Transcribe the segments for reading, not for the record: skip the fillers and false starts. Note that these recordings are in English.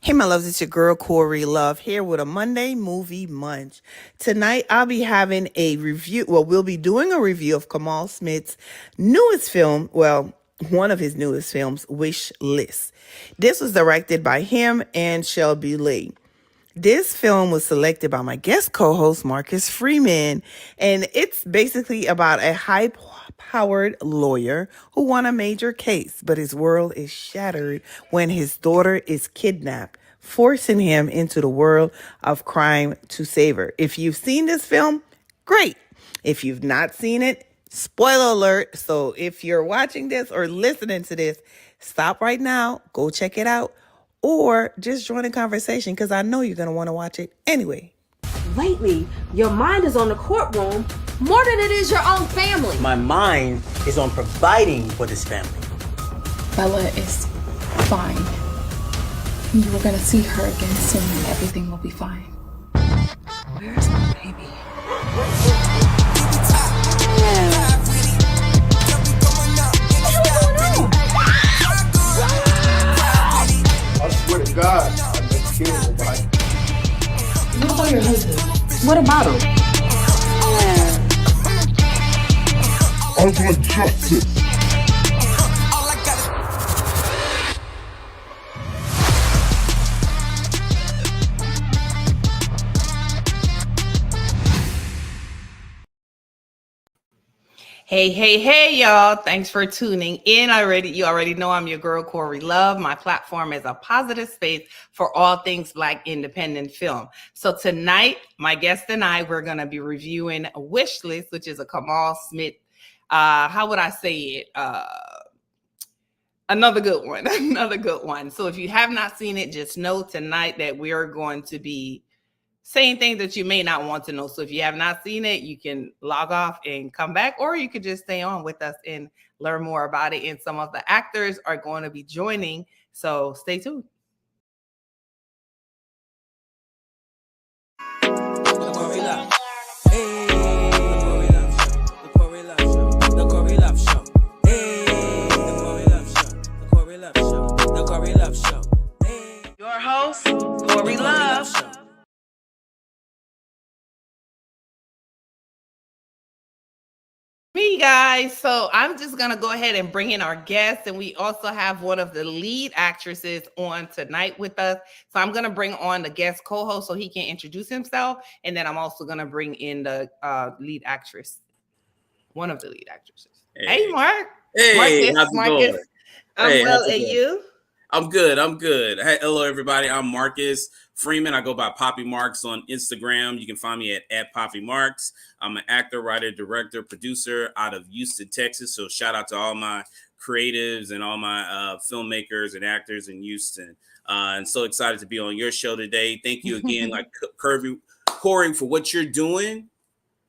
Hey, my loves, it's your girl Cori Love here with a Monday movie munch. Tonight, I'll be having a review. Well, we'll be doing a review of Kamal Smith's newest film. Well, one of his newest films, Wish List. This was directed by him and Shelby Lee. This film was selected by my guest co-host Marcus Freeman, and it's basically about a high-powered lawyer who won a major case, but his world is shattered when his daughter is kidnapped, forcing him into the world of crime to save her. If you've seen this film, great. If you've not seen it, spoiler alert. So if you're watching this or listening to this, stop right now, go check it out, or just join the conversation because I know you're going to want to watch it anyway. Lately, your mind is on the courtroom more than it is your own family. My mind is on providing for this family. Bella is fine. You were gonna see her again soon and everything will be fine. Where's my baby? I swear to God, I'm not kidding nobody. What about your husband? What about him? I want justice. Hey, y'all. Thanks for tuning in. You already know I'm your girl, Cori Love. My platform is a positive space for all things Black independent film. So tonight, my guest and I, we're going to be reviewing Wish List, which is a Kamal Smith, how would I say it? Another good one, another good one. So if you have not seen it, just know tonight that we are going to be saying things that you may not want to know. So if you have not seen it, you can log off and come back, or you could just stay on with us and learn more about it. And some of the actors are going to be joining. So stay tuned. The Cori Love. Hey, the Cori Love Show. The Cori Love Show. Hey, the Cori Love Show. The Cori Love Show. The Cori Love Show. Hey. Your host, Cori Love. Me, guys. So I'm just going to go ahead and bring in our guests. And we also have one of the lead actresses on tonight with us. So I'm going to bring on the guest co-host so he can introduce himself. And then I'm also going to bring in the lead actress, one of the lead actresses. Hey, Mark. Hey, how's it going? I'm well, and you? I'm good. Hey, hello, everybody. I'm Marcus Freeman. I go by Poppy Marks on Instagram. You can find me at Poppy Marks. I'm an actor, writer, director, producer out of Houston, Texas. So shout out to all my creatives and all my filmmakers and actors in Houston. And so excited to be on your show today. Thank you again, like Cori, for what you're doing.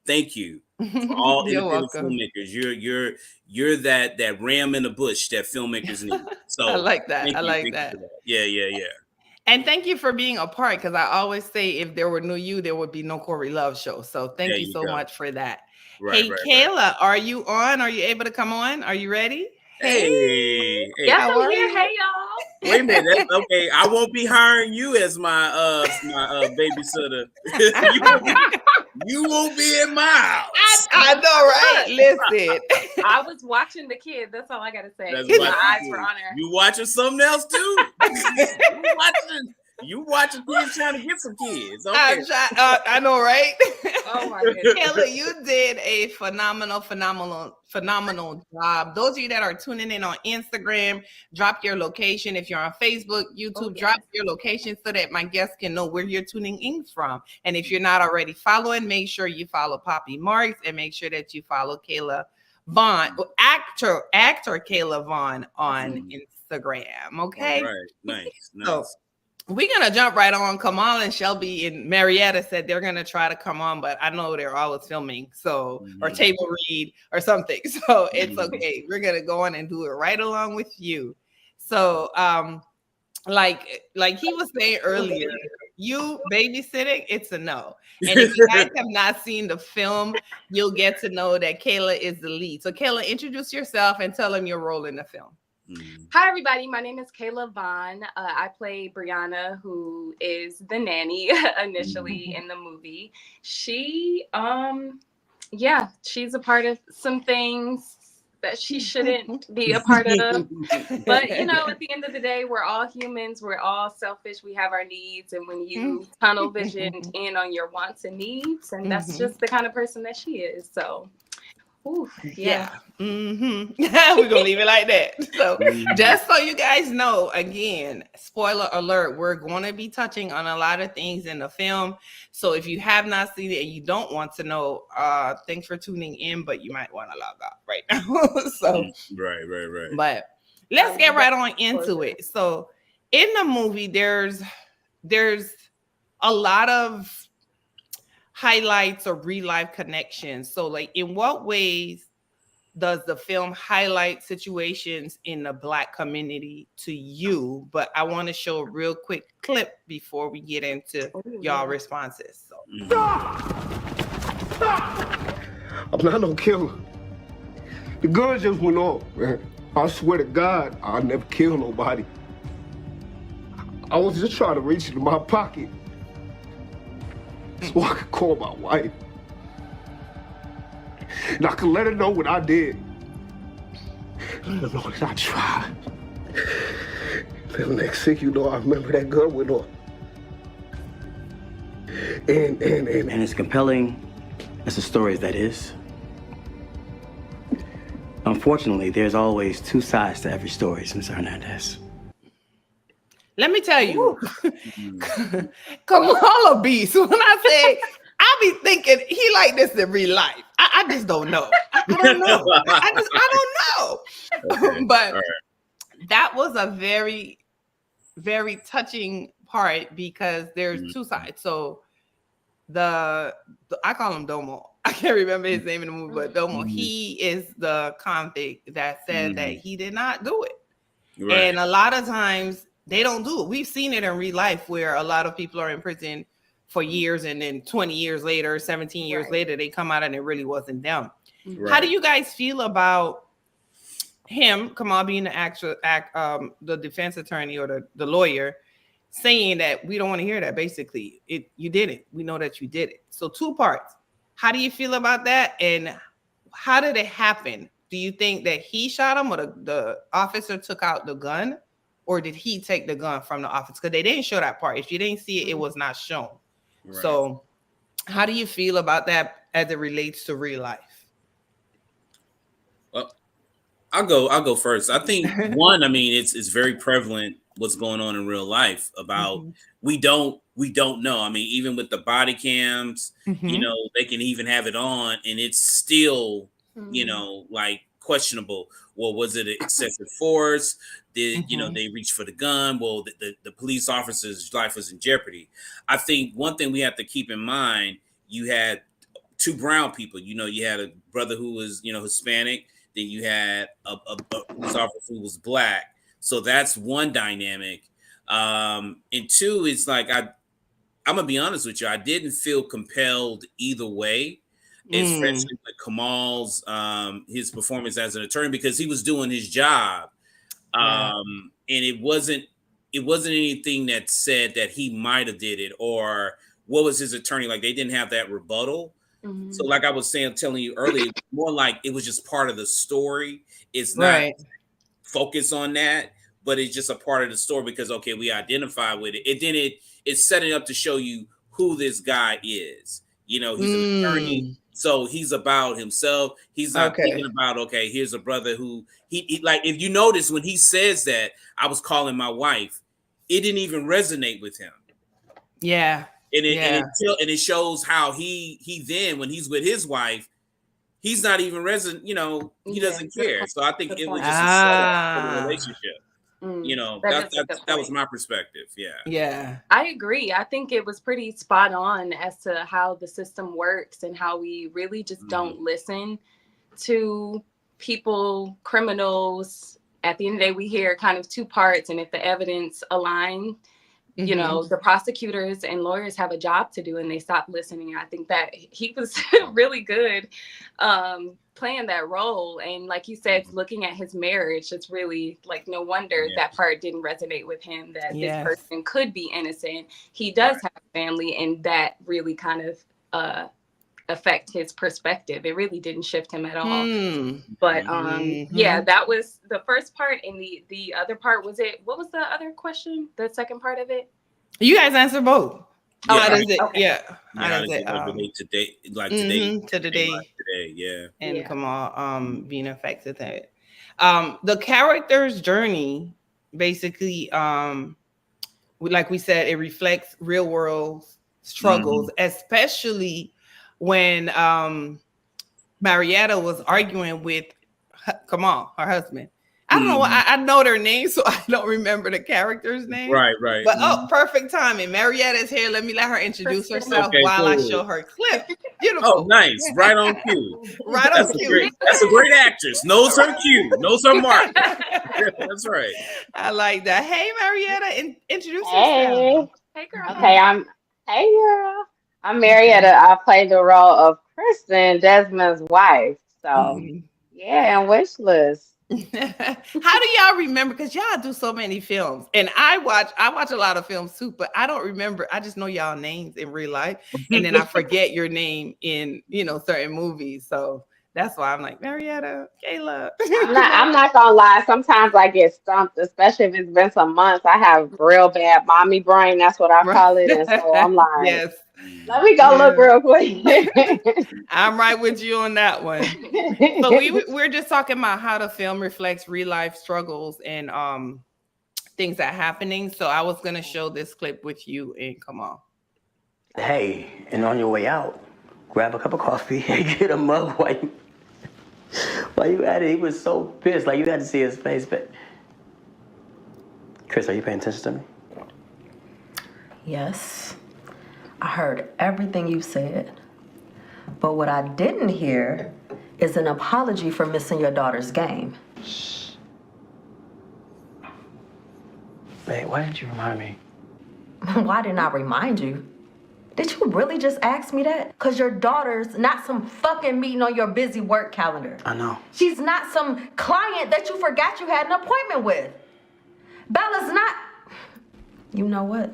Thank you. For all independent filmmakers. You're that ram in the bush that filmmakers need. So I like that. Thank you for that. Yeah. And thank you for being a part, because I always say if there were no you, there would be no Cori Love Show. So thank you so much for that. Hey, Kayla, are you on? Are you able to come on? Are you ready? Hey. Yes, I'm here. Hey, y'all. Wait a minute. That's okay. I won't be hiring you as my babysitter. You won't be in my house. I know, right? Listen. I was watching the kid. That's all I got to say. That's My what eyes you were do. on her. You watching something else too? You watching kids trying to get some kids. Okay. I know, right? Oh, my goodness. Kayla, you did a phenomenal job. Those of you that are tuning in on Instagram, drop your location. If you're on Facebook, YouTube, drop your location so that my guests can know where you're tuning in from. And if you're not already following, make sure you follow Poppy Marks and make sure that you follow Kayla Vaughn, actor Kayla Vaughn on Instagram. Okay. All right. Nice. So, we're going to jump right on. Kamal and Shelby and Marietta said they're going to try to come on, but I know they're always filming, so or table read or something. So it's okay. We're going to go on and do it right along with you. So like he was saying earlier, you babysitting, it's a no. And if you guys have not seen the film, you'll get to know that Kayla is the lead. So Kayla, introduce yourself and tell them your role in the film. Hi, everybody. My name is Kayla Vaughn. I play Brianna, who is the nanny initially in the movie. She, she's a part of some things that she shouldn't be a part of. But, at the end of the day, we're all humans. We're all selfish. We have our needs. And when you tunnel vision in on your wants and needs, and that's just the kind of person that she is. So, yeah. We're gonna leave it like that. So just so you guys know, again, spoiler alert, we're going to be touching on a lot of things in the film. So if you have not seen it and you don't want to know, thanks for tuning in, but you might want to log off right now. So right. But let's get right on into it. So in the movie, there's a lot of highlights or real life connections. So like, in what ways does the film highlight situations in the Black community to you? But I want to show a real quick clip before we get into y'all responses. So. I'm not no killer. The gun just went off, man. I swear to God, I'll never kill nobody. I was just trying to reach into my pocket so I could call my wife. And I could let her know what I did. Let her know that I tried. Then next thing you know, I remember that gun went off. And as compelling as the story as that is, unfortunately, there's always two sides to every story, Mr. Hernandez. Let me tell you, Kamal a beast. When I say, I be thinking he like this in real life. I just don't know. I don't know. I don't know. Okay. But that was a very, very touching part because there's two sides. So I call him Domo. I can't remember his name in the movie, but Domo, he is the convict that said that he did not do it. Right. And a lot of times they don't do it. We've seen it in real life where a lot of people are in prison for years and then 20 years later, 17 years later, they come out and it really wasn't them. Right. How do you guys feel about him, Kamal being the defense attorney or the lawyer, saying that we don't want to hear that, basically? You did it. We know that you did it. So 2 parts. How do you feel about that? And how did it happen? Do you think that he shot him or the officer took out the gun? Or did he take the gun from the officer? Because they didn't show that part. If you didn't see it, it was not shown. Right. So how do you feel about that as it relates to real life? Well, I'll go first. I think one, I mean, it's very prevalent what's going on in real life about we don't know. I mean, even with the body cams, they can even have it on and it's still, like questionable. Well, was it an excessive force? Did they reach for the gun? Well, the police officer's life was in jeopardy. I think one thing we have to keep in mind, you had 2 brown people. You had a brother who was, Hispanic. Then you had a police officer who was Black. So that's one dynamic. And 2, it's like I'm gonna be honest with you. I didn't feel compelled either way, especially with Kamal's his performance as an attorney, because he was doing his job. And it wasn't anything that said that he might have did it or what was his attorney like. They didn't have that rebuttal. So like I was telling you earlier, more like it was just part of the story. It's not focused on that, but it's just a part of the story because we identify with it. And then it's setting up to show you who this guy is. He's an attorney. So he's about himself. He's not thinking about, here's a brother who he like, if you notice when he says that, I was calling my wife, it didn't even resonate with him. Yeah. And it shows how he then, when he's with his wife, he's not even he doesn't care. So I think it was just a setup for the relationship. That was my perspective. Yeah, I agree. I think it was pretty spot on as to how the system works and how we really just don't listen to people, criminals. At the end of the day, we hear kind of 2 parts, and if the evidence aligns, you know, the prosecutors and lawyers have a job to do and they stopped listening. And I think that he was really good playing that role. And like you said, looking at his marriage, it's really like, no wonder that part didn't resonate with him, that this person could be innocent. He does have a family, and that really kind of affect his perspective. It really didn't shift him at all. But yeah, that was the first part. And the other part was what was the other question? The second part of it? You guys answer both. Yeah, how does it? Okay. Yeah. How does it relate today? Like today, today. Yeah. And Kamal being affected that. The character's journey, basically, like we said, it reflects real world struggles, especially when Marietta was arguing with Kamal, her husband. I don't know. I know their names, so I don't remember the character's name. Right. But perfect timing. Marietta's here. Let her introduce herself while I show her clip. Beautiful. Oh, nice. Right on cue. On cue. That's a great actress. Knows her cue. Knows her mark. That's right. I like that. Hey, Marietta, introduce yourself. Hey, girl. Okay, hey, girl. I'm Marietta. I played the role of Kristen, Desmond's wife. So, yeah, and Wishlist. How do y'all remember? Because y'all do so many films, and I watch a lot of films too, but I don't remember. I just know y'all names in real life, and then I forget your name in certain movies. So that's why I'm like Marietta, Kayla. I'm not gonna lie. Sometimes I get stumped, especially if it's been some months. I have real bad mommy brain. That's what I call it, and so I'm like, yes. Let me go look real quick. I'm right with you on that one. So we're just talking about how the film reflects real life struggles and things that are happening. So I was gonna show this clip with you and Kamal. Hey, and on your way out, grab a cup of coffee and get a mug while you at it. He was so pissed, like you had to see his face. But Chris, are you paying attention to me? Yes. I heard everything you said, but what I didn't hear is an apology for missing your daughter's game. Shh. Babe, why didn't you remind me? Why didn't I remind you? Did you really just ask me that? Because your daughter's not some fucking meeting on your busy work calendar. I know. She's not some client that you forgot you had an appointment with. Bella's not... You know what?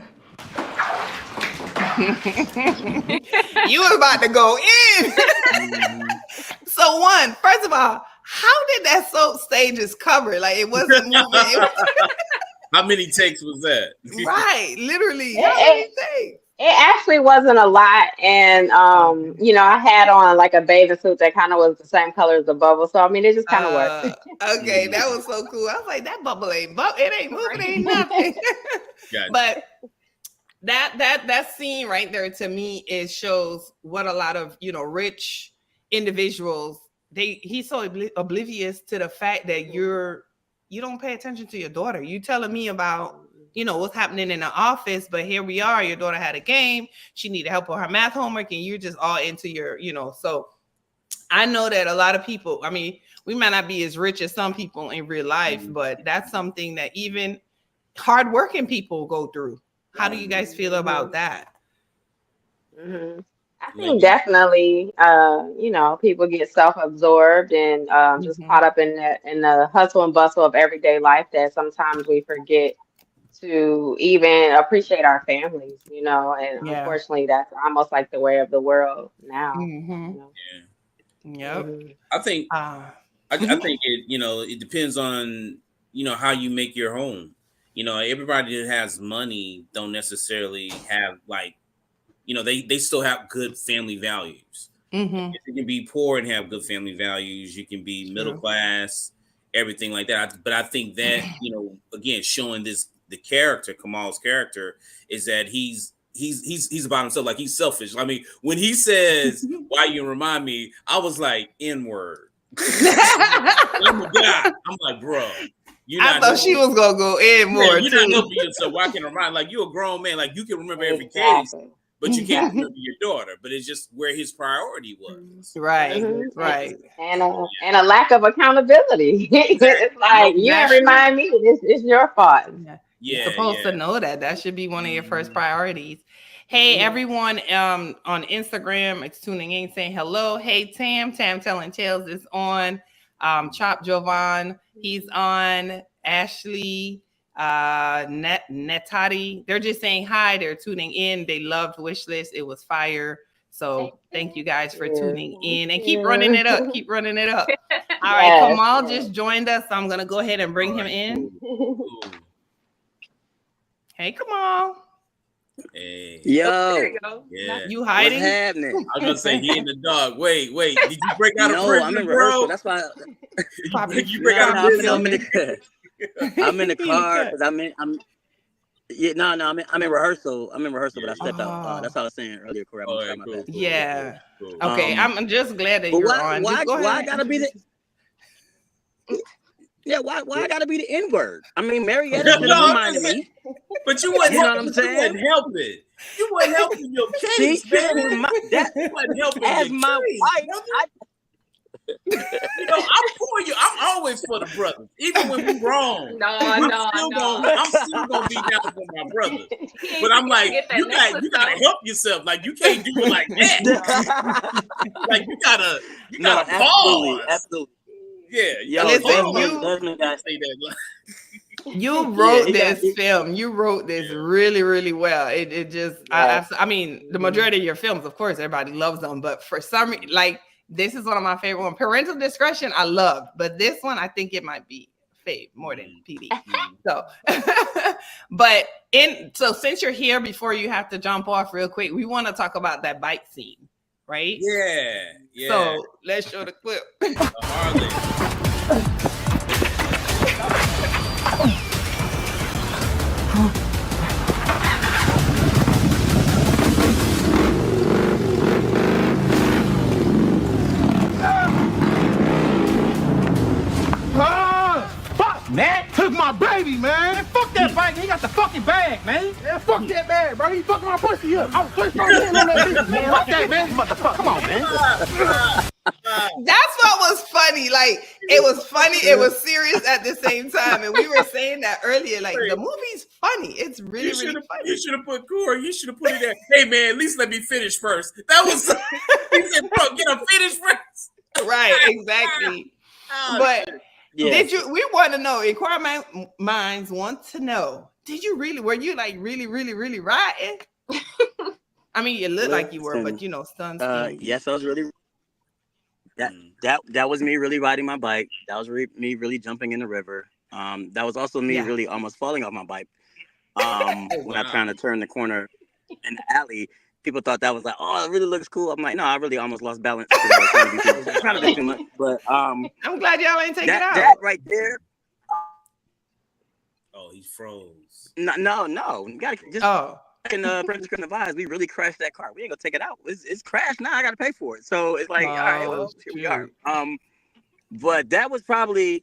You was about to go in. So first of all, how did that soap stages cover? Like it wasn't moving. How many takes was that? Right, literally. How many takes? It actually wasn't a lot, and I had on like a bathing suit that kind of was the same color as the bubble, so I mean it just kind of worked. Okay, that was so cool. I was like, that bubble ain't it ain't moving, ain't nothing. Gotcha. But that scene right there to me shows what a lot of rich individuals he's so oblivious to the fact that you don't pay attention to your daughter. You telling me about what's happening in the office, but here we are, your daughter had a game, she needed help with her math homework, and you're just all into your so I know that a lot of people, I mean, we might not be as rich as some people in real life, but that's something that even hardworking people go through. How do you guys feel about that? I think definitely, people get self-absorbed and just caught up in the hustle and bustle of everyday life that sometimes we forget to even appreciate our families, and unfortunately that's almost like the way of the world now. I think I think it depends on how you make your home. Everybody that has money don't necessarily have they still have good family values. You can be poor and have good family values. You can be middle class, everything like that. But I think that again, showing the character, Kamal's character, is that he's about himself. Like he's selfish. I mean, when he says, "Why you remind me," I was like, "N-word." I'm a guy. I'm like, bro. I thought she was gonna go in more. You're not helping yourself. Why can remind? Like you're a grown man. Like you can remember every case, but you can't remember your daughter. But it's just where his priority was. Right. And a lack of accountability. It's like you didn't remind me. It's your fault. You're supposed to know that. That should be one of your first priorities. Hey, everyone on Instagram, it's tuning in, saying hello. Hey, Tam Telling Tales is on. Chop Jovan, he's on. Ashley, Netati, they're just saying hi. They're tuning in. They loved Wishlist. It was fire. So thank you guys for tuning in and keep running it up. Keep running it up. All right, Kamal just joined us. So I'm going to go ahead and bring him in. Hey, Kamal. Hey. Yo. Yeah. You hiding? What's happening? I was going to say, he in the dog. Wait. Did you break out of prison, No, I'm in rehearsal. bro? That's why. you break out of prison? I'm in the car because I'm in rehearsal. I'm in rehearsal, but I stepped out. That's all I was saying earlier, Corey. Cool. Yeah. Cool. Okay, I'm just glad that you're on. Why I gotta be the? Yeah, why I gotta be the N-word? I mean, Marietta just reminded me. But you wasn't. You know what I'm saying? You wasn't helping. You wasn't helping your case, man. You wasn't helping as your my case, wife. I'm for you. I'm always for the brothers, even when we wrong. I'm still gonna be down for my brother. But I'm like, you gotta help yourself. Like you can't do it like that. Like you gotta pause. Absolutely. Yeah, you wrote this film. You wrote this really, really well. It just, I mean, the majority of your films, of course, everybody loves them. But for some reason, like this is one of my favorite ones. Parental Discretion, I love, but this one, I think it might be fave more than PD. So, so since you're here, before you have to jump off real quick, we want to talk about that bike scene, right? Yeah. So let's show the clip. Harley. Fuck, man. Took my baby, man. Fuck that bike. He got the fucking bag, man. Yeah, fuck that bag, bro. He fucking my pussy up. I was just trying to on that bitch, man. Fuck that, man. Motherfucker. Come on, man. That's what was funny. Like, it was funny. It was serious at the same time. And we were saying that earlier. Like, the movie's funny. It's really, really funny. You should have put Cori. You should have put it there. Hey, man, at least let me finish first. That was, he said, bro, get him finished first. Right, exactly. But did you, we want to know, inquiring minds want to know, were you like really, really, really riding? I mean, you look like you were, but you know, stunts. Yes, I was really. That was me really riding my bike. That was me really jumping in the river. That was also me really almost falling off my bike. When I trying to turn the corner in the alley, people thought that was like, oh, it really looks cool. I'm like, no, I really almost lost balance. I was trying to do too much, but I'm glad y'all ain't take it out. That right there. Oh, he froze. No. You gotta just. In Producer Marcu, we really crashed that car. We ain't gonna take it out. It's crashed now. I gotta pay for it. So it's like, all right, well, here we are. But that was probably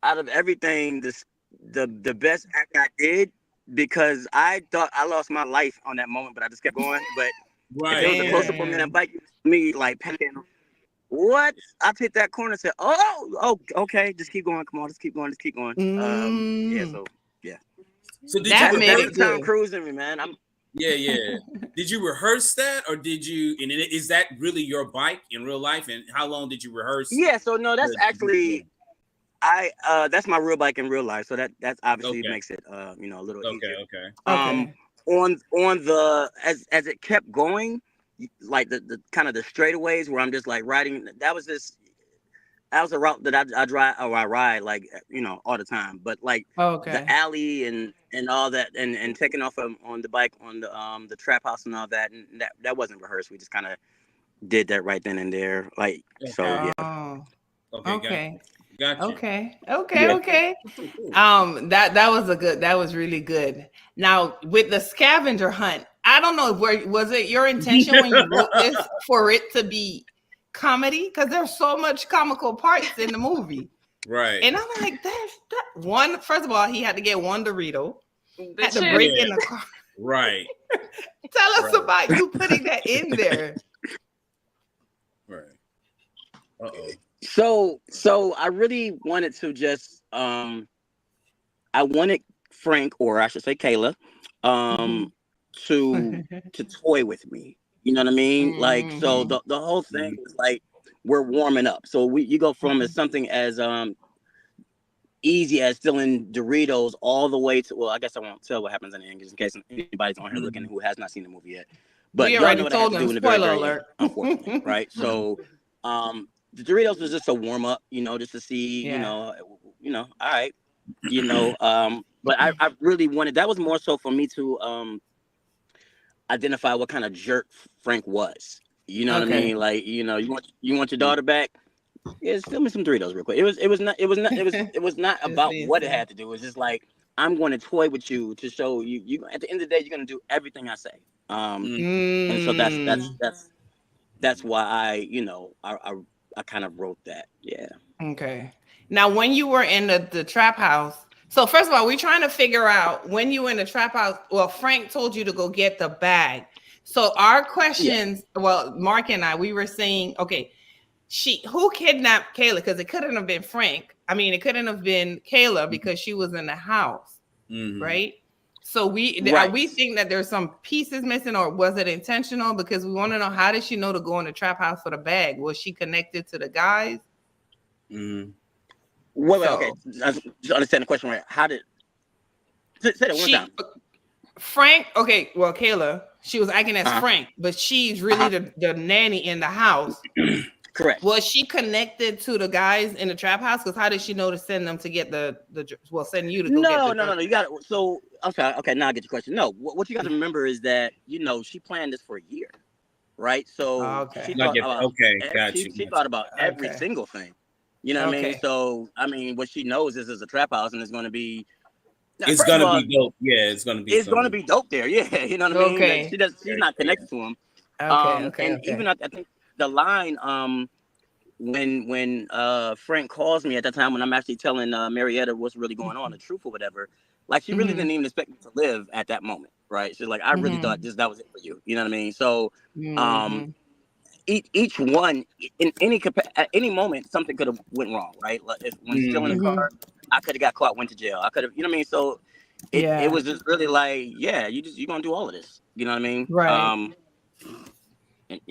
out of everything the best act I did, because I thought I lost my life on that moment, but I just kept going. But if it was a close up on that bike, me like panicking. What? I hit that corner and said, oh, okay, just keep going. Come on, just keep going. So did that you made it Tom Cruise in me, man? Yeah. Did you rehearse that, or did you? And is that really your bike in real life? And how long did you rehearse? Yeah. So no, that's actually that's my real bike in real life. So that obviously makes it a little easier. Okay. On the as it kept going, like the kind of the straightaways where I'm just like riding. That was a route that I ride like all the time. But like the alley and all that and taking off on the bike on the trap house and all that, and that wasn't rehearsed. We just kind of did that right then and there. Like so, yeah. Okay. Gotcha. Okay. That was really good. Now with the scavenger hunt, I don't know, was it your intention when you wrote this for it to be comedy? Because there's so much comical parts in the movie. Right. And I'm like, that one, first of all, he had to get one Dorito. Had to break in the car. Right. Tell us about you putting that in there. Right. So I really wanted to just I wanted Frank, or I should say Kayla, to toy with me. You know what I mean? Like, so the whole thing was like, we're warming up. So you go from as something as easy as stealing Doritos all the way to, well, I guess I won't tell what happens in the end, just in case anybody's on here looking who has not seen the movie yet. But y'all know what I have to do in the very, very end, unfortunately, right? So the Doritos was just a warm up, you know, just to see, you know, all right, you know. But I really wanted, that was more so for me to identify what kind of jerk Frank was. You know what I mean? Like, you know, you want your daughter back? Yeah, steal me some Doritos real quick. It was not about what it had to do. It was just like, I'm going to toy with you to show you. You at the end of the day, you're going to do everything I say. And so that's why I kind of wrote that. Yeah. Okay. Now, when you were in the trap house, so first of all, we're trying to figure out when you were in the trap house. Well, Frank told you to go get the bag. So our questions, well, Mark and I, we were saying, okay, who kidnapped Kayla? Because it couldn't have been Frank. I mean, it couldn't have been Kayla because she was in the house, right? So we think that there's some pieces missing, or was it intentional? Because we want to know, how did she know to go in the trap house for the bag? Was she connected to the guys? Wait, okay. Just understand the question right. How did? Say that one time. Frank. Okay. Well, Kayla, she was acting as Frank, but she's really the nanny in the house. Correct. Was she connected to the guys in the trap house? Because how did she know to send them to get send you to go get the No. You got it. So okay. Now I get your question. No, what you got to remember is that, you know, she planned this for a year, right? So she thought about she thought about every single thing. You know what I mean? So I mean, what she knows is there's a trap house and it's going to be. It's going to be dope. Yeah, it's going to be. It's going to be dope there. Yeah, you know what I mean? Okay. Like, she's not connected to him. And even I think the line when Frank calls me at that time when I'm actually telling Marietta what's really going on, the truth or whatever, like she really didn't even expect me to live at that moment, right? She's like, I really thought that was it for you. You know what I mean? So each one in at any moment something could have went wrong, right? Like when stealing a car, I could have got caught, went to jail. I could have, you know what I mean? So it was just really like, you're gonna do all of this. You know what I mean? Right. And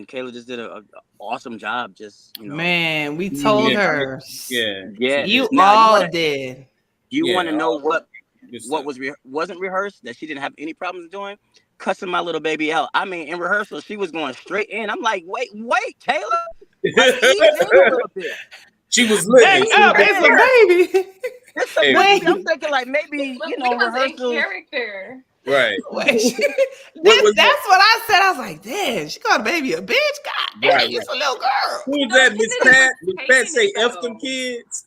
Kayla just did an awesome job. Just, you know, man, we told her. Yeah. You all did. You want to know what wasn't rehearsed that she didn't have any problems doing? Cussing my little baby out. I mean, in rehearsal, she was going straight in. I'm like, wait, Kayla. She was lit. It's a baby. It's a baby. I'm thinking like maybe, you know, rehearsal character. Right. That's what I said. I was like, damn, she called a baby a bitch. God damn, it's a little girl. Who is that? Miss Pat? Miss Pat say F them kids.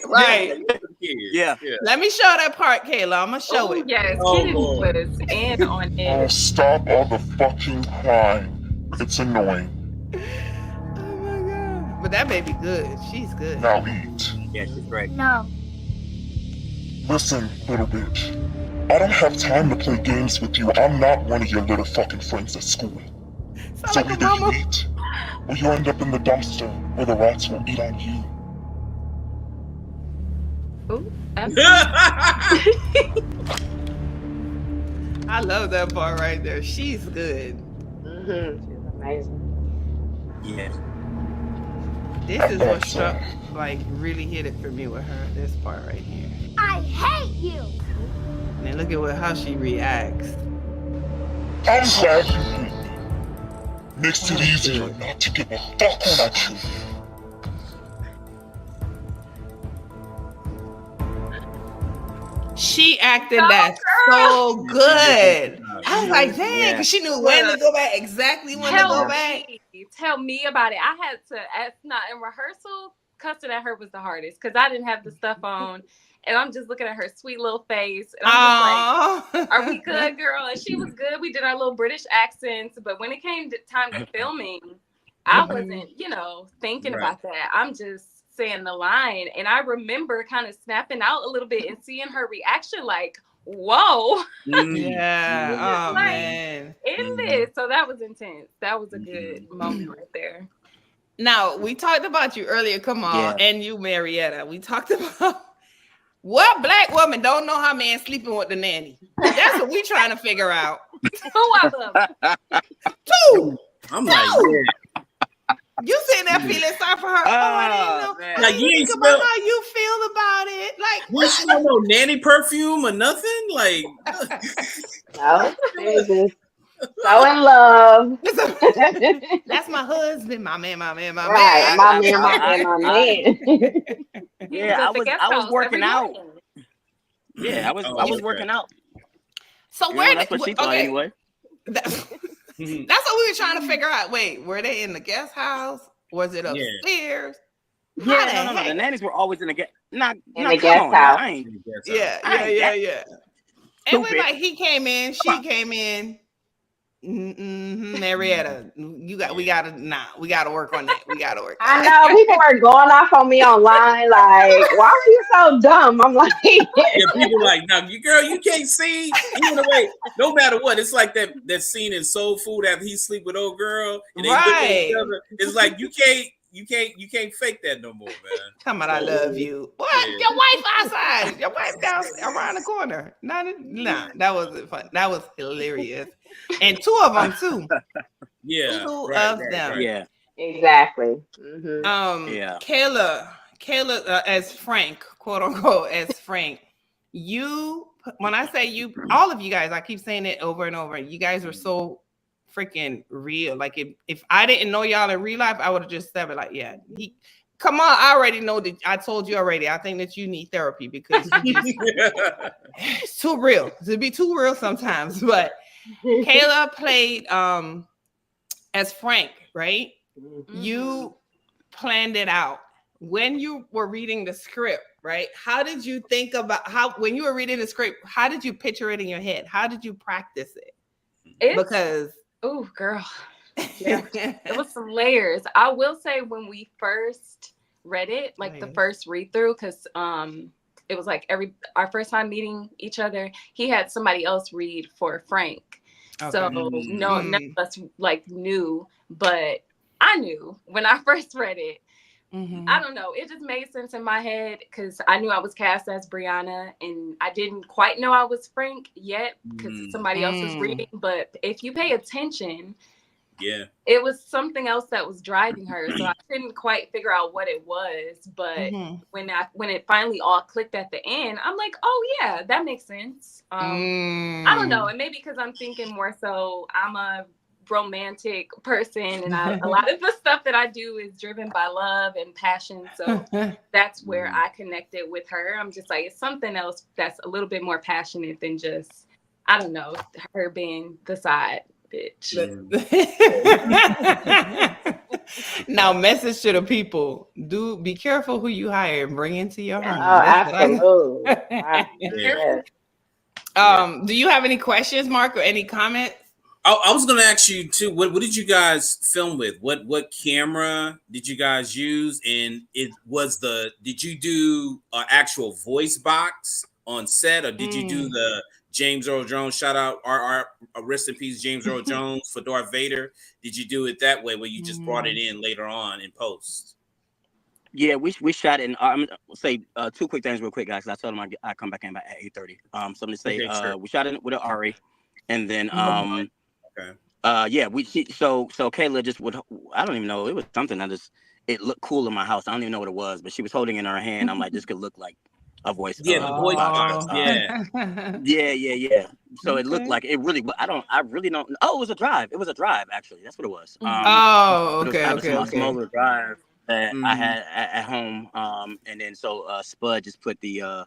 Right. Yeah. Let me show that part, Kayla. I'm gonna show it. Yes, Kennedy was in on it. Oh, stop all the fucking crying. It's annoying. Oh my god. But that baby good. She's good. Now eat. Yeah, she's great. No. Listen, little bitch. I don't have time to play games with you. I'm not one of your little fucking friends at school. So either you eat, or you end up in the dumpster where the rats will eat on you. Ooh, I love that part right there. She's good. She's amazing. Yeah. This is what struck, like, really hit it for me with her. This part right here. I hate you. And then look at how she reacts. I'm glad you hate me. Makes it easier not to give a fuck about you. She acted so good. I was like, dang, because she knew when to go back, exactly when to go back. Tell me about it. I had to, in rehearsal, cussing at her was the hardest because I didn't have the stuff on. And I'm just looking at her sweet little face. And I'm just like, are we good, girl? And she was good. We did our little British accents. But when it came to time to filming, I wasn't, thinking about that. I'm just saying the line. And I remember kind of snapping out a little bit and seeing her reaction like, whoa. Yeah. Oh, man. In this. So that was intense. That was a good moment right there. Now, we talked about you earlier, Kamal, and you, Marietta. We talked about What black woman don't know her man sleeping with the nanny? That's what we trying to figure out. Who of them? Two. I'm like, Two. yeah. You sitting there feeling sorry for her. I didn't know. Man. I Like, didn't you ain't think about smell- how you feel about it. Like, You smell no nanny perfume or nothing? Like, No, they was just so in love. that's my husband, my man, my man, my Right, man. my man. Yeah, I was working out. Yeah, I was okay. working out. So You where? know, that's what she thought anyway. That's what we were trying to figure out. Wait, were they in the guest house? Was it upstairs? Yeah, no. The nannies were always in the guest. Not In the guest house. Yeah. And we like he came in, she came in. Marietta, we gotta work on that. We gotta work. I know people were going off on me online, like, why are you so dumb? I'm like, yeah, people like, now, girl, you can't see. Either way, no matter what, it's like that scene in Soul Food after he sleep with old girl, and they look at each other. It's like you can't fake that no more, man. Come on, I love you. What? Yeah. Your wife outside. Your wife down around the corner. Nah, that wasn't fun. That was hilarious. And two of them too. Yeah. Two of them. Yeah. Exactly. Mm-hmm. Kayla, as Frank, quote unquote, as Frank. You, when I say you, all of you guys, I keep saying it over and over. You guys are so freaking real. Like if I didn't know y'all in real life, I would have just said it like, yeah, come on, I already know that. I told you already. I think that you need therapy because it's too real. To be too real sometimes. But Kayla played as Frank, right? Mm-hmm. You planned it out. When you were reading the script, right? How did you think about when you were reading the script, how did you picture it in your head? How did you practice it? Because oh, girl. Yeah. It was some layers. I will say when we first read it, like the first read through, because it was like our first time meeting each other, he had somebody else read for Frank. Okay. So none of us like knew, but I knew when I first read it. Mm-hmm. I don't know. It just made sense in my head because I knew I was cast as Brianna and I didn't quite know I was Frank yet because somebody else was reading. But if you pay attention, it was something else that was driving her. So I couldn't quite figure out what it was. But when it finally all clicked at the end, I'm like, oh yeah, that makes sense. I don't know. And maybe because I'm thinking more so I'm a romantic person and a lot of the stuff that I do is driven by love and passion, so that's where I connected with her. I'm just like, it's something else that's a little bit more passionate than just, I don't know, her being the side bitch. Now, message to the people: be careful who you hire and bring into your home. Oh, absolutely. Do you have any questions, Mark, or any comments? I was going to ask you too. What did you guys film with? What camera did you guys use? And did you do an actual voice box on set, or did you do the James Earl Jones? Shout out, rest in peace, James Earl Jones for Darth Vader. Did you do it that way, where you just brought it in later on in post? Yeah, we shot it. I'm gonna say two quick things real quick, guys. I told them I come back in about 8:30. So I'm gonna say we shot it with an Ari, and then so Kayla just I don't even know, it was something it looked cool in my house. I don't even know what it was, but she was holding it in her hand. I'm like, this could look like a voice. The voice box. Yeah. So it looked like it really. I really don't. Oh, it was a drive. It was a drive actually. That's what it was. Okay. Smaller drive that I had at home. And then so Spud just put the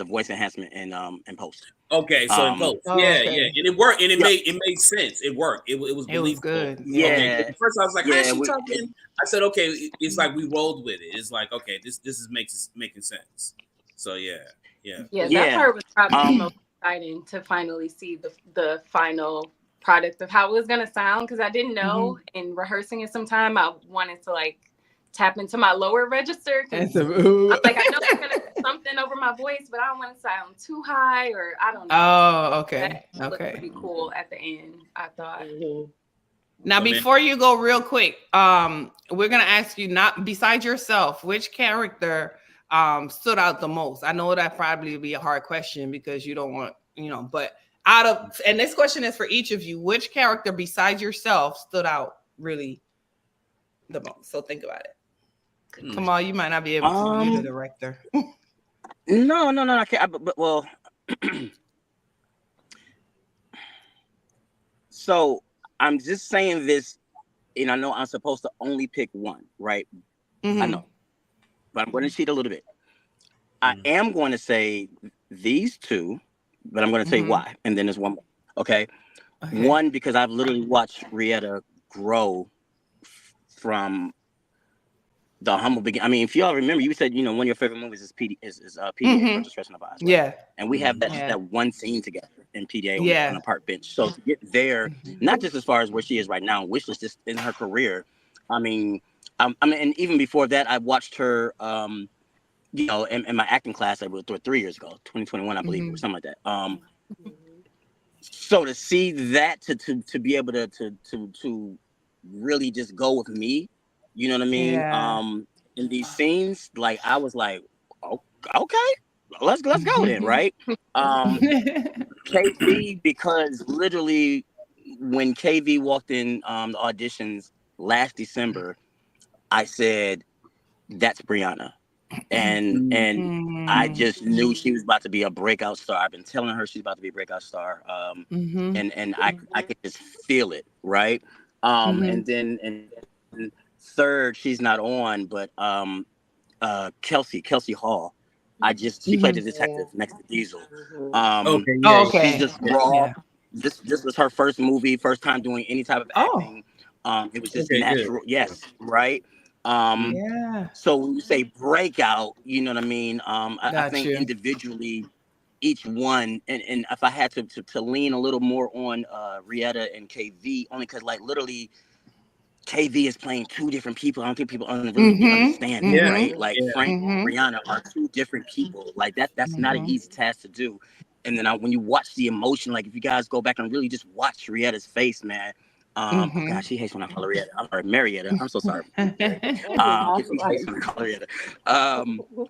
voice enhancement in post. Okay, so in post, and it worked, and it made sense. It worked. It was believable. It was good. Yeah. Okay. At first, I was like, "How's she talking?" I said, "Okay." It's like we rolled with it. It's like, okay, this is making sense. So yeah. That part was probably the most exciting to finally see the final product of how it was gonna sound, because I didn't know in rehearsing it. Sometime I wanted to like tap into my lower register. I'm like, I know it's gonna be something over my voice, but I don't want to sound too high, or I don't know. Oh, okay. That looked pretty cool at the end, I thought. Now, before you go, real quick, we're gonna ask you, not besides yourself, which character stood out the most? I know that probably would be a hard question because you don't want, but out of, and this question is for each of you, which character besides yourself stood out really the most? So think about it. Kamal, you might not be able to. You're the director. No, I can't. Well, so I'm just saying this, and I know I'm supposed to only pick one, right? I know, but I'm going to cheat a little bit. I am going to say these two, but I'm going to tell you why, and then there's one more. Okay. One, because I've literally watched Rietta grow from the humble beginning. I mean, if y'all remember, you said, one of your favorite movies is PDA, Registration of Eyes. Right? Yeah. And we have that one scene together in PDA on a park bench. So to get there, not just as far as where she is right now, which is just in her career. I mean, and even before that, I watched her, in my acting class, I was 3 years ago, 2021, I believe, or something like that. So to see that, to be able to really just go with me, you know what I mean? Yeah. In these scenes, like I was like, oh, okay, let's go then, right? KV, because literally when KV walked in the auditions last December, I said, that's Brianna. And I just knew she was about to be a breakout star. I've been telling her she's about to be a breakout star. And I could just feel it, right? And then and third, she's not on, but Kelsey Hall. She played the detective next to Diesel. She's just raw. Yeah. This was her first movie, first time doing any type of acting. It was just natural. Good. Yes, right. So when you say breakout, you know what I mean? I think individually, each one, and if I had to lean a little more on Rietta and KV, only because like literally KV is playing two different people. I don't think people really understand it, right? Like Frank and Brianna are two different people. Like that's not an easy task to do. And then when you watch the emotion, like if you guys go back and really just watch Rietta's face, man. Oh God, she hates when I call her Rietta. I'm sorry, Marietta. I'm so sorry. She hates when I call her Rietta.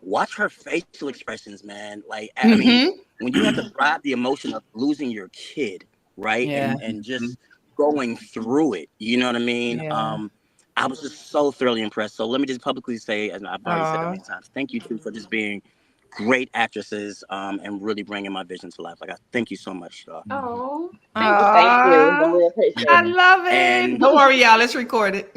Watch her facial expressions, man. Like I mean, when you have to ride the emotion of losing your kid, right? And just going through it, you know what I mean? I was just so thoroughly impressed. So let me just publicly say, as I've already said it many times, thank you two for just being great actresses and really bringing my vision to life. Like, I thank you so much. Oh, thank you. Really appreciate it. I love it. And don't worry, y'all. Let's record it.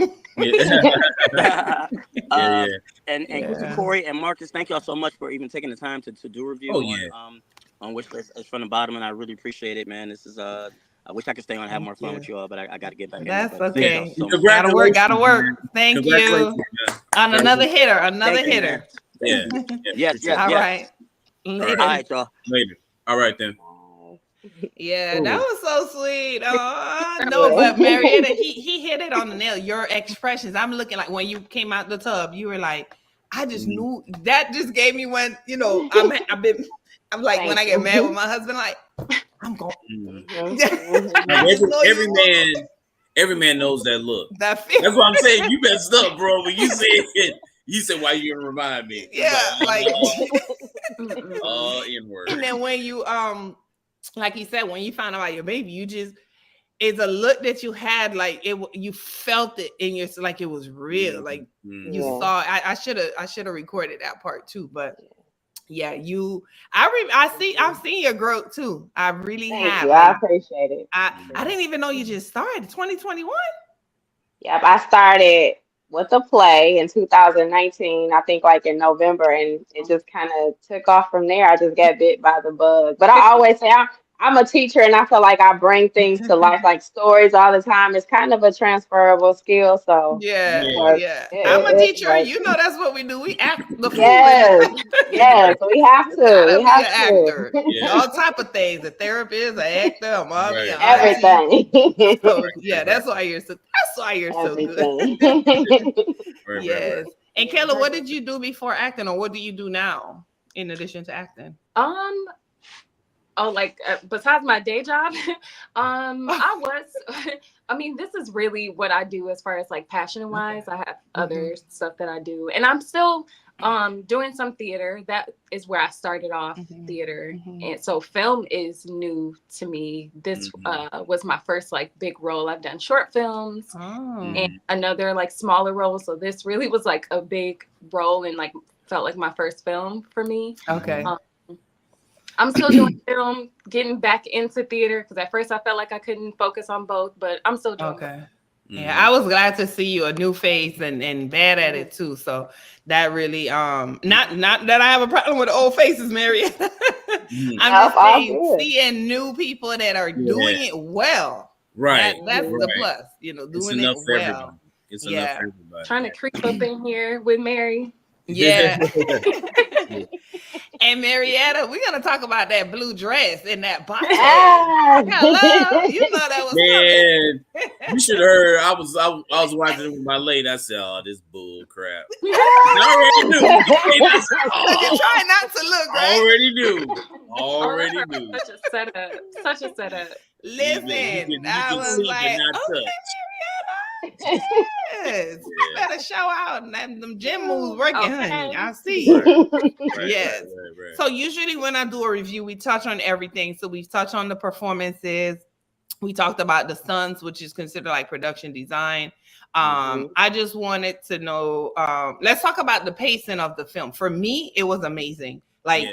And Cori and Marcus, thank y'all so much for even taking the time to do a review on Wishlist. It's from the bottom, and I really appreciate it, man. This is I wish I could stay on and have more fun with you all, but I got to get back. That's okay. So gotta work. Thank you. On another hitter. Yeah. Yes. All right. Later. All right, y'all. Later. All right, then. Yeah, that was so sweet. No, but Marietta, he hit it on the nail. Your expressions. I'm looking like when you came out the tub, you were like, I just knew that just gave me when, I'm like, when I get mad with my husband, like, I'm going. Every man knows that look. That's what I'm saying. You messed up, bro. When you said it, you said, why you gonna remind me? Yeah, like inward. And then when you like you said, when you found out about your baby, it's a look that you had, like you felt it in your, like it was real. Like you saw. I should have recorded that part too, but. Yeah, I've seen your growth too. I really have. I appreciate it. I didn't even know you just started 2021. Yep, I started with a play in 2019, I think like in November, and it just kind of took off from there. I just got bit by the bug. But I always say I'm a teacher, and I feel like I bring things to life, like stories all the time. It's kind of a transferable skill. So yeah. I'm a teacher. You know, that's what we do. We act the fool. Yes, we have to. We have to. Actor. All type of things. A therapist, an actor, a mom, everything. So that's why you're so. That's why you're so good. Yes. And Kayla, what did you do before acting, or what do you do now in addition to acting? Besides my day job, this is really what I do as far as like passion wise. I have other stuff that I do, and I'm still Doing some theater. That is where I started off, theater. And so film is new to me. This was my first like big role. I've done short films and another like smaller role. So this really was like a big role and like felt like my first film for me. Okay. I'm still doing film, getting back into theater because at first I felt like I couldn't focus on both, but I'm still doing both. Yeah, I was glad to see you a new face and bad at it too. So that really not that I have a problem with old faces, Marietta. I'm just saying seeing new people that are doing it well. Right. That's the plus, you know, doing it well. It's enough for everybody. Trying to creep up in here with Mary. Yeah. And Marietta, we're gonna talk about that blue dress and that box. Hello, you know that was man. You should have heard. I was watching it with my lady. I said, "Oh, this bull crap." I already knew. You're trying not to look, right? Already knew. Such a setup. Listen, I was like, okay, Marietta. Yes, you better show out. Them gym moves working, honey. I see. Yes. Right. So usually when I do a review, we touch on everything. So we've touched on the performances. We talked about the stunts, which is considered like production design. I just wanted to know. Let's talk about the pacing of the film. For me, it was amazing. Like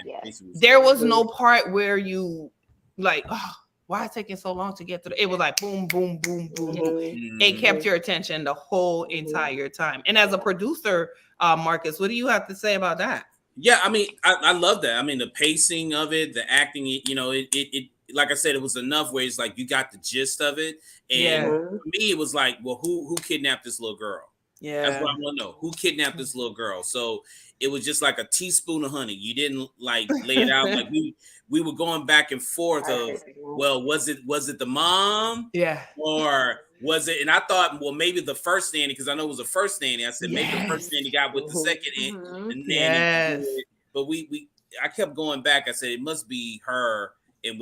there was no part where you like, oh, why is it taking so long to get through? It was like boom, boom, boom, boom, boom. It kept your attention the whole entire time. And as a producer, Marcus, what do you have to say about that? Yeah, I mean, I love that. I mean, the pacing of it, the acting, you know, it like I said, it was enough where it's like you got the gist of it. And for me, it was like, well, who kidnapped this little girl? Yeah, that's what I want to know. Who kidnapped this little girl? So it was just like a teaspoon of honey. You didn't like lay it out like we were going back and forth of, well, was it the mom? Yeah. Or was it? And I thought, well, maybe the first nanny, because I know it was the first nanny. I said maybe the first nanny got with the second nanny. Yes. But I kept going back. I said it must be her and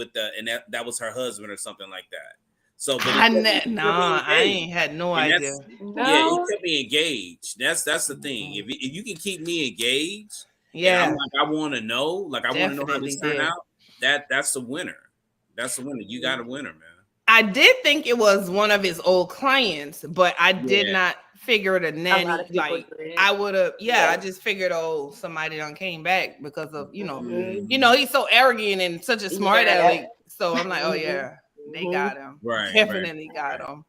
that was her husband or something like that. So, but I ain't had no idea. Yeah, it kept me engaged. That's the thing. If you can keep me engaged, I'm like, I want to know. Like, I want to know how this turned out. That's the winner. That's the winner. You got a winner, man. I did think it was one of his old clients, but I did not figure the nanny. Like I would have, I just figured, somebody done came back because of you know, he's so arrogant and such a smart aleck. So I'm like, they got him. Right, definitely got him.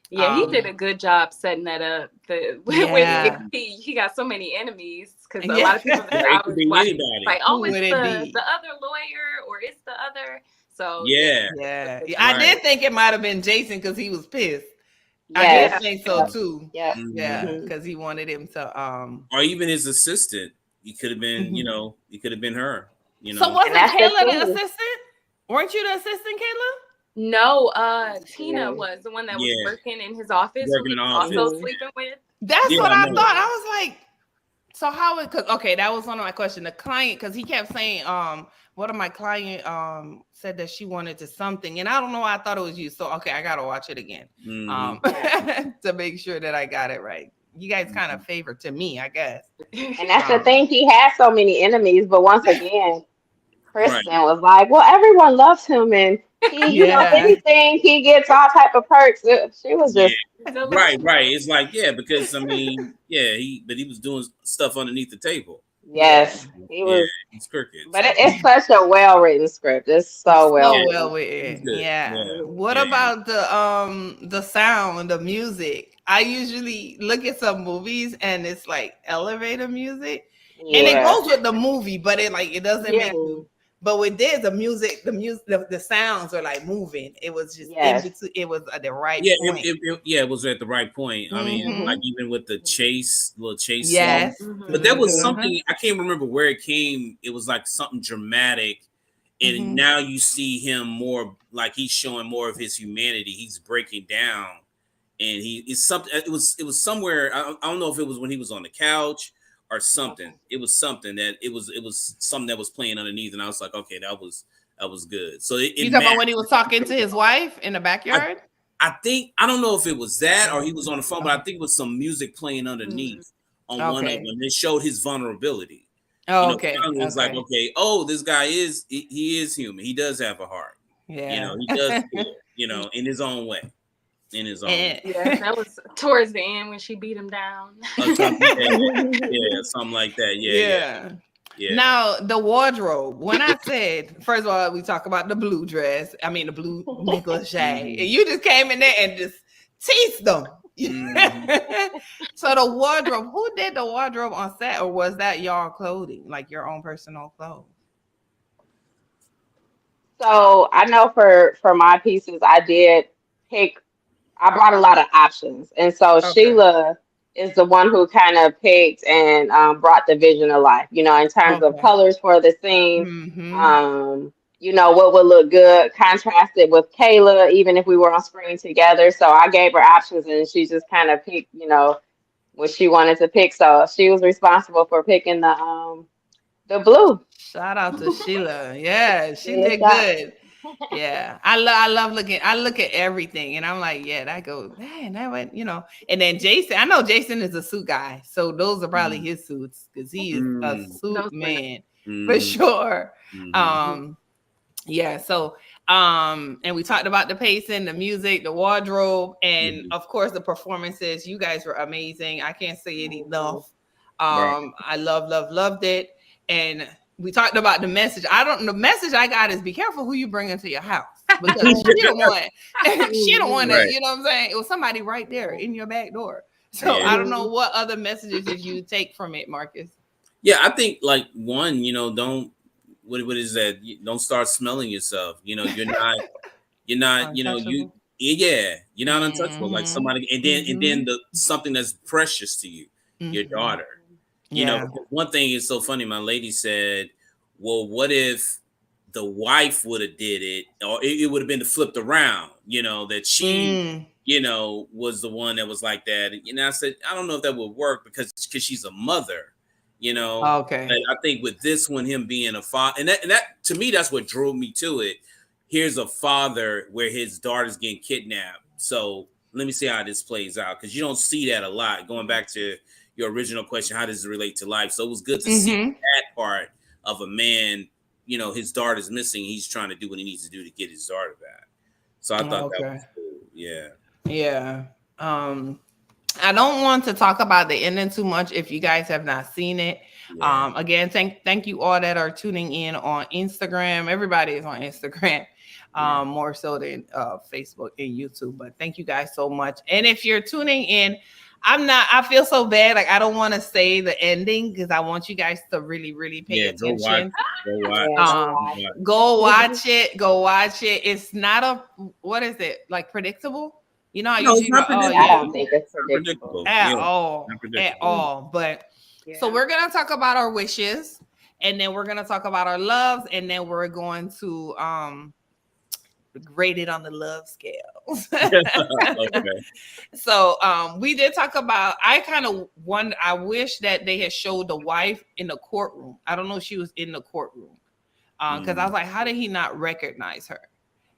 Yeah, he did a good job setting that up. He got so many enemies because a lot of people that was watching, like, it's the other lawyer or it's the other. So yeah. I did think it might have been Jason because he was pissed. I did think so too. Yeah, because he wanted him to or even his assistant. He could have been, he could have been her. So wasn't Kayla the assistant? Weren't you the assistant, Kayla? No, Tina was the one that was working in his office. Who he was also sleeping with. That's what I thought. I was like, so how it? Cause that was one of my questions. The client, because he kept saying, one of my client said that she wanted to something, and I don't know why I thought it was you. So I gotta watch it again to make sure that I got it right. You guys kind of favor to me, I guess. And that's the thing. He has so many enemies, but once again, Kristen was like, well, everyone loves him, and he, you know, anything he gets all type of perks. She was just right. It's like, because I mean, he was doing stuff underneath the table. Yes, he was. He's crooked. But it's such a well-written script. It's so well written. Yeah. What about the sound, the music? I usually look at some movies and it's like elevator music, and it goes with the movie, but it doesn't make you. But with this, the sounds are like moving. It was just it was at the right point. It was at the right point. I mean, like even with the little chase song. But that was something, I can't remember where it came. It was like something dramatic. And now you see him more, like he's showing more of his humanity. He's breaking down. And it was somewhere, I don't know if it was when he was on the couch or something. It was something that it was something that was playing underneath, and I was like, okay, that was good. So you talking about when he was talking to his wife in the backyard? I don't know if it was that or he was on the phone, but I think it was some music playing underneath on one of them. They showed his vulnerability. Oh, Finally it was like, okay, this guy he is human. He does have a heart. Yeah. He does feel, in his own way. Yeah, that was towards the end when she beat him down. Something like that. Yeah. Now the wardrobe. When I said, first of all, we talk about the blue dress. I mean the blue negligee, and you just came in there and just teased them. So the wardrobe. Who did the wardrobe on set, or was that y'all clothing, like your own personal clothes? So I know for my pieces, I brought a lot of options, and so Sheila is the one who kind of picked and brought the vision of life, in terms of colors for the scene. What would look good contrasted with Kayla, even if we were on screen together. So I gave her options, and she just kind of picked, what she wanted to pick. So she was responsible for picking the blue. Shout out to Sheila. Yeah, she did good. Yeah, I love looking. I look at everything, and I'm like, yeah, that goes. Man, that went, And then Jason, I know Jason is a suit guy, so those are probably his suits because he is a suit man for sure. Yeah. So, and we talked about the pacing, the music, the wardrobe, and of course the performances. You guys were amazing. I can't say it enough. I loved it, and we talked about the message. The message I got is be careful who you bring into your house, because she don't want it. You know what I'm saying? It was somebody right there in your back door. So I don't know what other messages did you take from it, Marcus? Yeah, I think like one, don't what is that? Don't start smelling yourself. You're not, you're not untouchable. Like somebody, and then something that's precious to you, your daughter. One thing is so funny. My lady said, well, what if the wife would have did it, or it would have been flipped around, that she, was the one that was like that. And I said, I don't know if that would work because she's a mother, Okay. But I think with this one, him being a father, and that to me, that's what drove me to it. Here's a father where his daughter's getting kidnapped. So let me see how this plays out, because you don't see that a lot. Going back to your original question, how does it relate to life? So it was good to see that part of a man, his daughter's missing. He's trying to do what he needs to do to get his daughter back. So I thought that was cool. Yeah. Yeah. I don't want to talk about the ending too much if you guys have not seen it. Yeah. Again, thank you all that are tuning in on Instagram. Everybody is on Instagram. More so than Facebook and YouTube. But thank you guys so much. And if you're tuning in, I feel so bad. Like, I don't want to say the ending because I want you guys to really, really pay attention. Go watch it. Go watch it. It's not what is it? Like predictable? How it's not predictable. I don't think it's predictable. At all. But so we're going to talk about our wishes, and then we're going to talk about our loves, and then we're going to rate it on the love scales. So we did talk about, I wish that they had showed the wife in the courtroom. I don't know if she was in the courtroom because I was like, how did he not recognize her?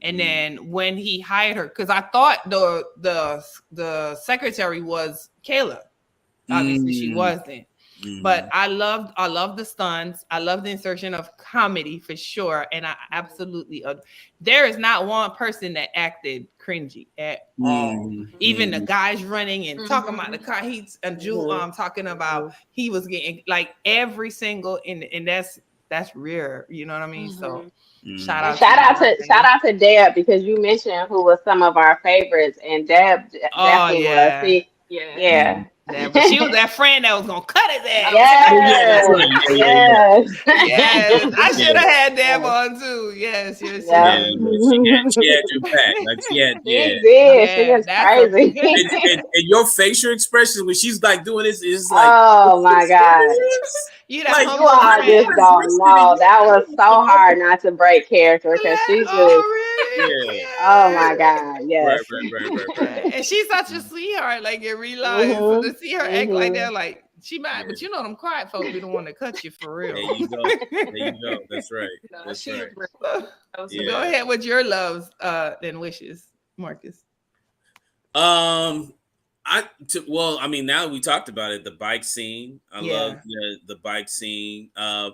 And then when he hired her, because I thought the secretary was Kayla. Obviously she wasn't. But I love the stunts. I love the insertion of comedy for sure. And I absolutely, there is not one person that acted cringy at all. Even the guys running and talking about the car. Talking about he was getting like every single, and that's rare. You know what I mean? So shout out to Deb, because you mentioned who was some of our favorites, and Deb definitely was. Yeah. But she was that friend that was gonna cut his ass. Yes. I should have had Deb on too. Yes. She had your back. Like she did. She was crazy. And your facial expressions when she's like doing this is like, oh my God. You all just don't know. That was so hard not to break character, because she just. Oh my God. Yes. Right. And she's such a sweetheart, like in real life. So to see her act like that, like she might, but you know them quiet folks be the one to cut you for real. There you go. That's right. That's right. Go ahead with your loves and wishes, Marcus. I Well, I mean, now that we talked about it, the bike scene. I love the bike scene. I'm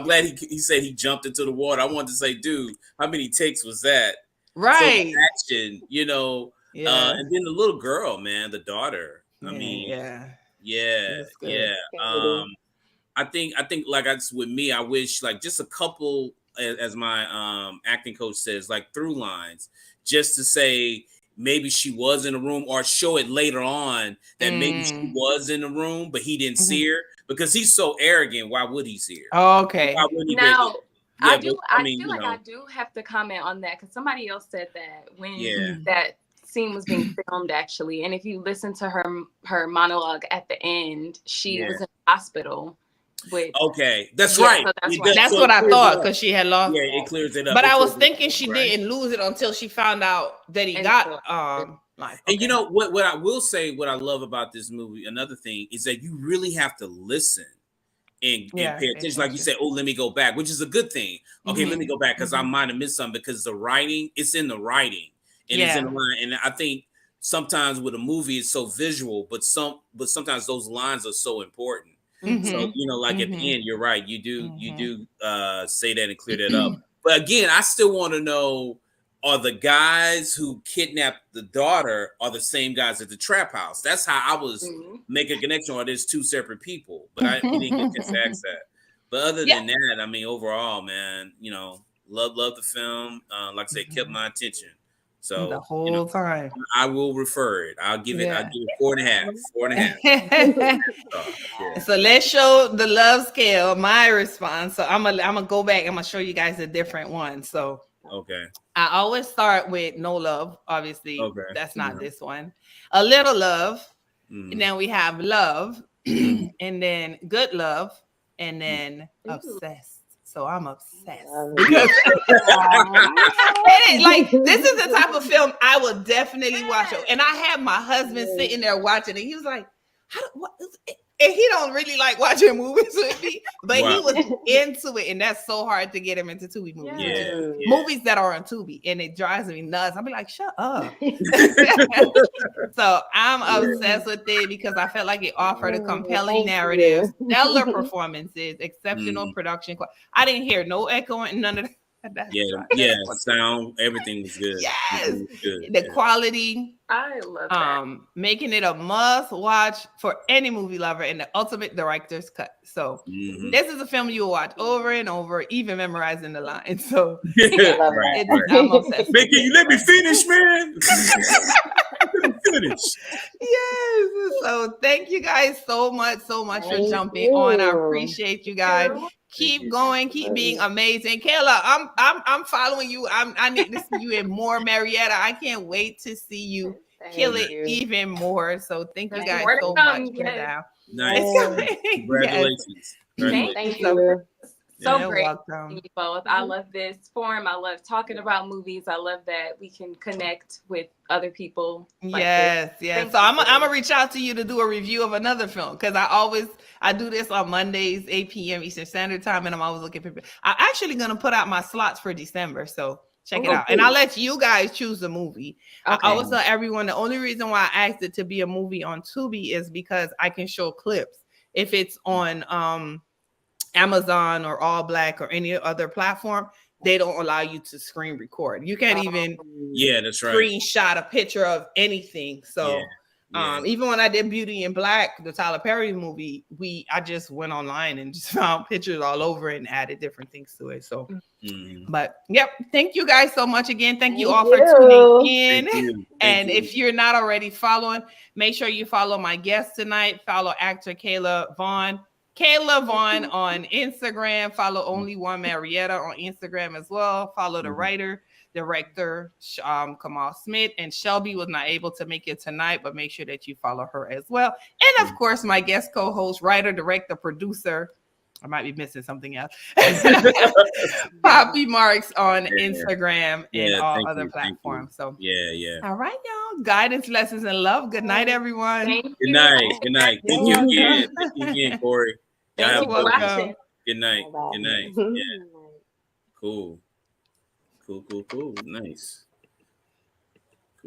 glad he said he jumped into the water. I wanted to say, dude, how many takes was that? Right. So action, you know. And then the little girl, man, the daughter. I mean, yeah. I think like with me, I wish like just a couple, as my acting coach says, like through lines, just to say maybe she was in the room, or show it later on that maybe she was in the room, but he didn't see her because he's so arrogant. Why would he see her? Oh, okay. Now, I feel like I do have to comment on that because somebody else said that when that scene was being filmed, actually. And if you listen to her monologue at the end, she was in the hospital. That's right. So that's what I thought, because she had lost. Yeah, it clears it up. But I was thinking she didn't lose it until she found out that he got And you know what I will say, what I love about this movie, another thing is that you really have to listen and pay attention. Like you said, let me go back, which is a good thing. Okay, let me go back because I might have missed something, because the writing, it's in the writing and it's in the line. And I think sometimes with a movie it's so visual, but sometimes those lines are so important. So, you know, like at the end, you're right. You do say that and clear that up. But again, I still want to know, are the guys who kidnapped the daughter are the same guys at the trap house? That's how I was making a connection, or there's two separate people. But I didn't get to ask that. But other than that, I mean, overall, man, you know, love the film. Like I said, kept my attention. So the whole time, I will refer it. I'll give it 4.5. 4.5. So let's show the love scale. My response. So I'm gonna go back. I'm gonna show you guys a different one. So I always start with no love. Obviously, that's not this one. A little love, and then we have love, and then good love, and then obsessed. So I'm obsessed because like this is the type of film I will definitely watch. And I had my husband sitting there watching it. He was like, and he don't really like watching movies with me, but he was into it, and that's so hard to get him into Tubi movies. Movies that are on Tubi, and it drives me nuts. I'll be like, shut up. So I'm obsessed with it because I felt like it offered a compelling narrative, stellar performances, exceptional production. I didn't hear no echoing, none of that. Sound, everything was good. The quality, I love that. Making it a must watch for any movie lover, and the ultimate director's cut. So this is a film you will watch over and over, even memorizing the lines. So I'm obsessed. Man, can you let me finish, man? Yes. So thank you guys so much for jumping on. I appreciate you guys. Keep going, keep being amazing. Kayla, I'm following you. I need to see you in more Marietta. I can't wait to see you kill it even more. So thank you guys so much for that. Nice. Congratulations. Thank you. So great. You both. I love this forum. I love talking about movies. I love that we can connect with other people. Yes. So I'm gonna reach out to you to do a review of another film, because I do this on Mondays, 8 p.m. Eastern Standard Time, and I'm always looking for people. I'm actually gonna put out my slots for December, so check it out. And I'll let you guys choose the movie. I always tell everyone the only reason why I asked it to be a movie on Tubi is because I can show clips. If it's on Amazon or All Black or any other platform, they don't allow you to screen record. You can't even that's right. screenshot a picture of anything. So even when I did Beauty in Black, the Tyler Perry movie, I just went online and just found pictures all over and added different things to it. So but thank you guys so much again. Thank you all for tuning in. And if you're not already following, make sure you follow my guest tonight. Follow actor Kayla Vaughn on Instagram. Follow Only One Marietta on Instagram as well. Follow the writer, director, Kamal Smith. And Shelby was not able to make it tonight, but make sure that you follow her as well. And of course, my guest co-host, writer, director, producer, I might be missing something else, Poppy Marks on Instagram and all other platforms. So all right, y'all. Guidance, lessons, and love. Good night, everyone. Good night. Thank you again. Thank you again, Cori. You're welcome. Good night. Yeah. Cool. Nice.